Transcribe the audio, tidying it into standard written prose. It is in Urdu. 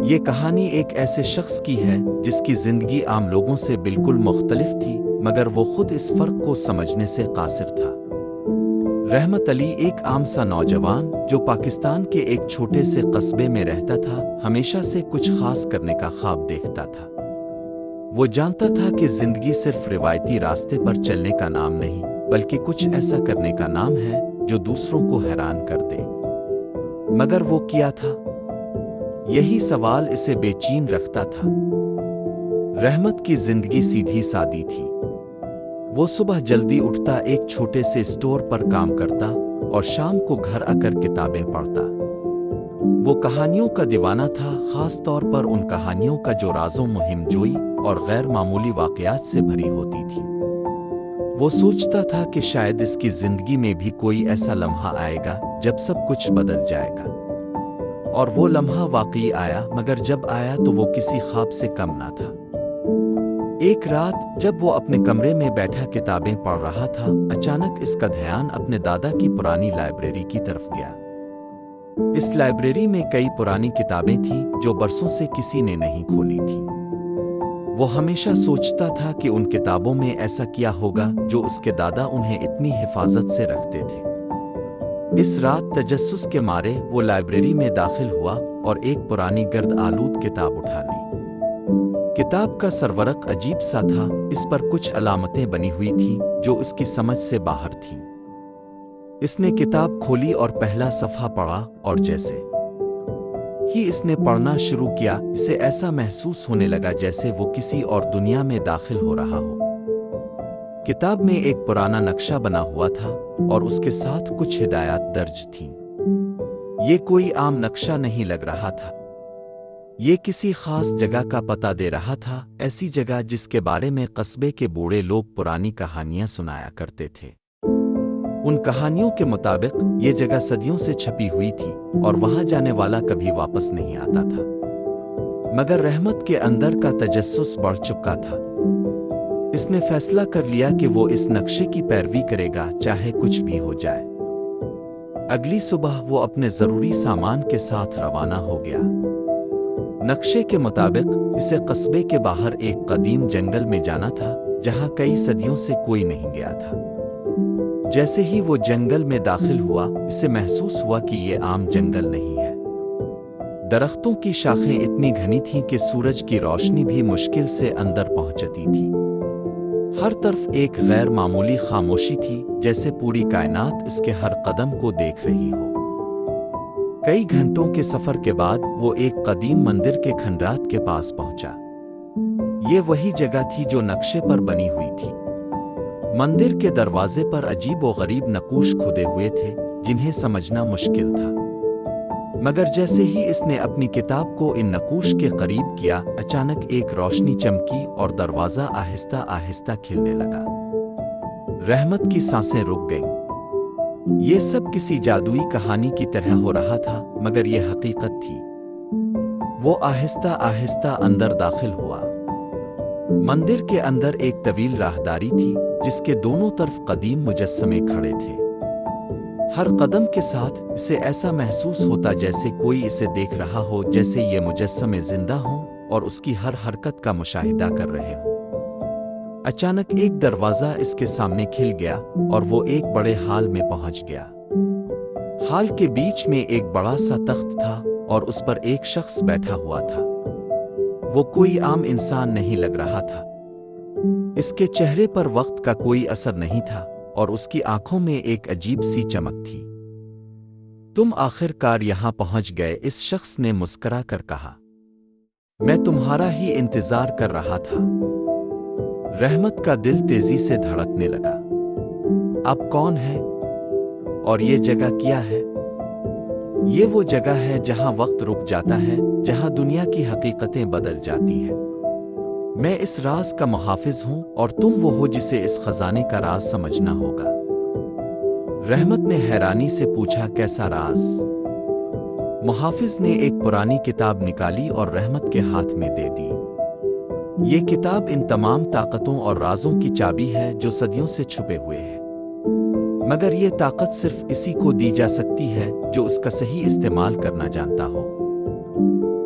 یہ کہانی ایک ایسے شخص کی ہے جس کی زندگی عام لوگوں سے بالکل مختلف تھی، مگر وہ خود اس فرق کو سمجھنے سے قاصر تھا۔ رحمت علی ایک عام سا نوجوان جو پاکستان کے ایک چھوٹے سے قصبے میں رہتا تھا، ہمیشہ سے کچھ خاص کرنے کا خواب دیکھتا تھا۔ وہ جانتا تھا کہ زندگی صرف روایتی راستے پر چلنے کا نام نہیں، بلکہ کچھ ایسا کرنے کا نام ہے جو دوسروں کو حیران کر دے۔ مگر وہ کیا تھا؟ یہی سوال اسے بے چین رکھتا تھا۔ رحمت کی زندگی سیدھی سادی تھی۔ وہ صبح جلدی اٹھتا، ایک چھوٹے سے اسٹور پر کام کرتا اور شام کو گھر آ کر کتابیں پڑھتا۔ وہ کہانیوں کا دیوانہ تھا، خاص طور پر ان کہانیوں کا جو رازوں، مہم جوئی اور غیر معمولی واقعات سے بھری ہوتی تھی۔ وہ سوچتا تھا کہ شاید اس کی زندگی میں بھی کوئی ایسا لمحہ آئے گا جب سب کچھ بدل جائے گا۔ اور وہ لمحہ واقعی آیا، مگر جب آیا تو وہ کسی خواب سے کم نہ تھا۔ ایک رات جب وہ اپنے کمرے میں بیٹھا کتابیں پڑھ رہا تھا، اچانک اس کا دھیان اپنے دادا کی پرانی لائبریری کی طرف گیا۔ اس لائبریری میں کئی پرانی کتابیں تھیں جو برسوں سے کسی نے نہیں کھولی تھی۔ وہ ہمیشہ سوچتا تھا کہ ان کتابوں میں ایسا کیا ہوگا جو اس کے دادا انہیں اتنی حفاظت سے رکھتے تھے۔ اس رات تجسس کے مارے وہ لائبریری میں داخل ہوا اور ایک پرانی گرد آلود کتاب اٹھا لی۔ کتاب کا سرورق عجیب سا تھا، اس پر کچھ علامتیں بنی ہوئی تھیں جو اس کی سمجھ سے باہر تھیں۔ اس نے کتاب کھولی اور پہلا صفحہ پڑھا، اور جیسے ہی اس نے پڑھنا شروع کیا، اسے ایسا محسوس ہونے لگا جیسے وہ کسی اور دنیا میں داخل ہو رہا ہو۔ کتاب میں ایک پرانا نقشہ بنا ہوا تھا اور اس کے ساتھ کچھ ہدایات درج تھیں۔ یہ کوئی عام نقشہ نہیں لگ رہا تھا، یہ کسی خاص جگہ کا پتہ دے رہا تھا، ایسی جگہ جس کے بارے میں قصبے کے بوڑھے لوگ پرانی کہانیاں سنایا کرتے تھے۔ ان کہانیوں کے مطابق یہ جگہ صدیوں سے چھپی ہوئی تھی اور وہاں جانے والا کبھی واپس نہیں آتا تھا۔ مگر رحمت کے اندر کا تجسس بڑھ چکا تھا۔ اس نے فیصلہ کر لیا کہ وہ اس نقشے کی پیروی کرے گا، چاہے کچھ بھی ہو جائے۔ اگلی صبح وہ اپنے ضروری سامان کے ساتھ روانہ ہو گیا۔ نقشے کے مطابق اسے قصبے کے باہر ایک قدیم جنگل میں جانا تھا جہاں کئی صدیوں سے کوئی نہیں گیا تھا۔ جیسے ہی وہ جنگل میں داخل ہوا، اسے محسوس ہوا کہ یہ عام جنگل نہیں ہے۔ درختوں کی شاخیں اتنی گھنی تھیں کہ سورج کی روشنی بھی مشکل سے اندر پہنچتی تھی۔ ہر طرف ایک غیر معمولی خاموشی تھی، جیسے پوری کائنات اس کے ہر قدم کو دیکھ رہی ہو۔ کئی گھنٹوں کے سفر کے بعد وہ ایک قدیم مندر کے کھنڈرات کے پاس پہنچا۔ یہ وہی جگہ تھی جو نقشے پر بنی ہوئی تھی۔ مندر کے دروازے پر عجیب و غریب نقوش کھدے ہوئے تھے جنہیں سمجھنا مشکل تھا۔ مگر جیسے ہی اس نے اپنی کتاب کو ان نقوش کے قریب کیا، اچانک ایک روشنی چمکی اور دروازہ آہستہ آہستہ کھلنے لگا۔ رحمت کی سانسیں رک گئیں۔ یہ سب کسی جادوئی کہانی کی طرح ہو رہا تھا، مگر یہ حقیقت تھی۔ وہ آہستہ آہستہ اندر داخل ہوا۔ مندر کے اندر ایک طویل راہداری تھی جس کے دونوں طرف قدیم مجسمے کھڑے تھے۔ ہر قدم کے ساتھ اسے ایسا محسوس ہوتا جیسے کوئی اسے دیکھ رہا ہو، جیسے یہ مجسمے زندہ ہوں اور اس کی ہر حرکت کا مشاہدہ کر رہے ہوں۔ اچانک ایک دروازہ اس کے سامنے کھل گیا اور وہ ایک بڑے ہال میں پہنچ گیا۔ ہال کے بیچ میں ایک بڑا سا تخت تھا اور اس پر ایک شخص بیٹھا ہوا تھا۔ وہ کوئی عام انسان نہیں لگ رہا تھا۔ اس کے چہرے پر وقت کا کوئی اثر نہیں تھا اور اس کی آنکھوں میں ایک عجیب سی چمک تھی۔ تم آخر کار یہاں پہنچ گئے، اس شخص نے مسکرا کر کہا۔ میں تمہارا ہی انتظار کر رہا تھا۔ رحمت کا دل تیزی سے دھڑکنے لگا۔ اب کون ہے؟ اور یہ جگہ کیا ہے؟ یہ وہ جگہ ہے جہاں وقت رک جاتا ہے، جہاں دنیا کی حقیقتیں بدل جاتی ہیں۔ میں اس راز کا محافظ ہوں اور تم وہ ہو جسے اس خزانے کا راز سمجھنا ہوگا۔ رحمت نے حیرانی سے پوچھا، کیسا راز؟ محافظ نے ایک پرانی کتاب نکالی اور رحمت کے ہاتھ میں دے دی۔ یہ کتاب ان تمام طاقتوں اور رازوں کی چابی ہے جو صدیوں سے چھپے ہوئے ہیں، مگر یہ طاقت صرف اسی کو دی جا سکتی ہے جو اس کا صحیح استعمال کرنا جانتا ہو۔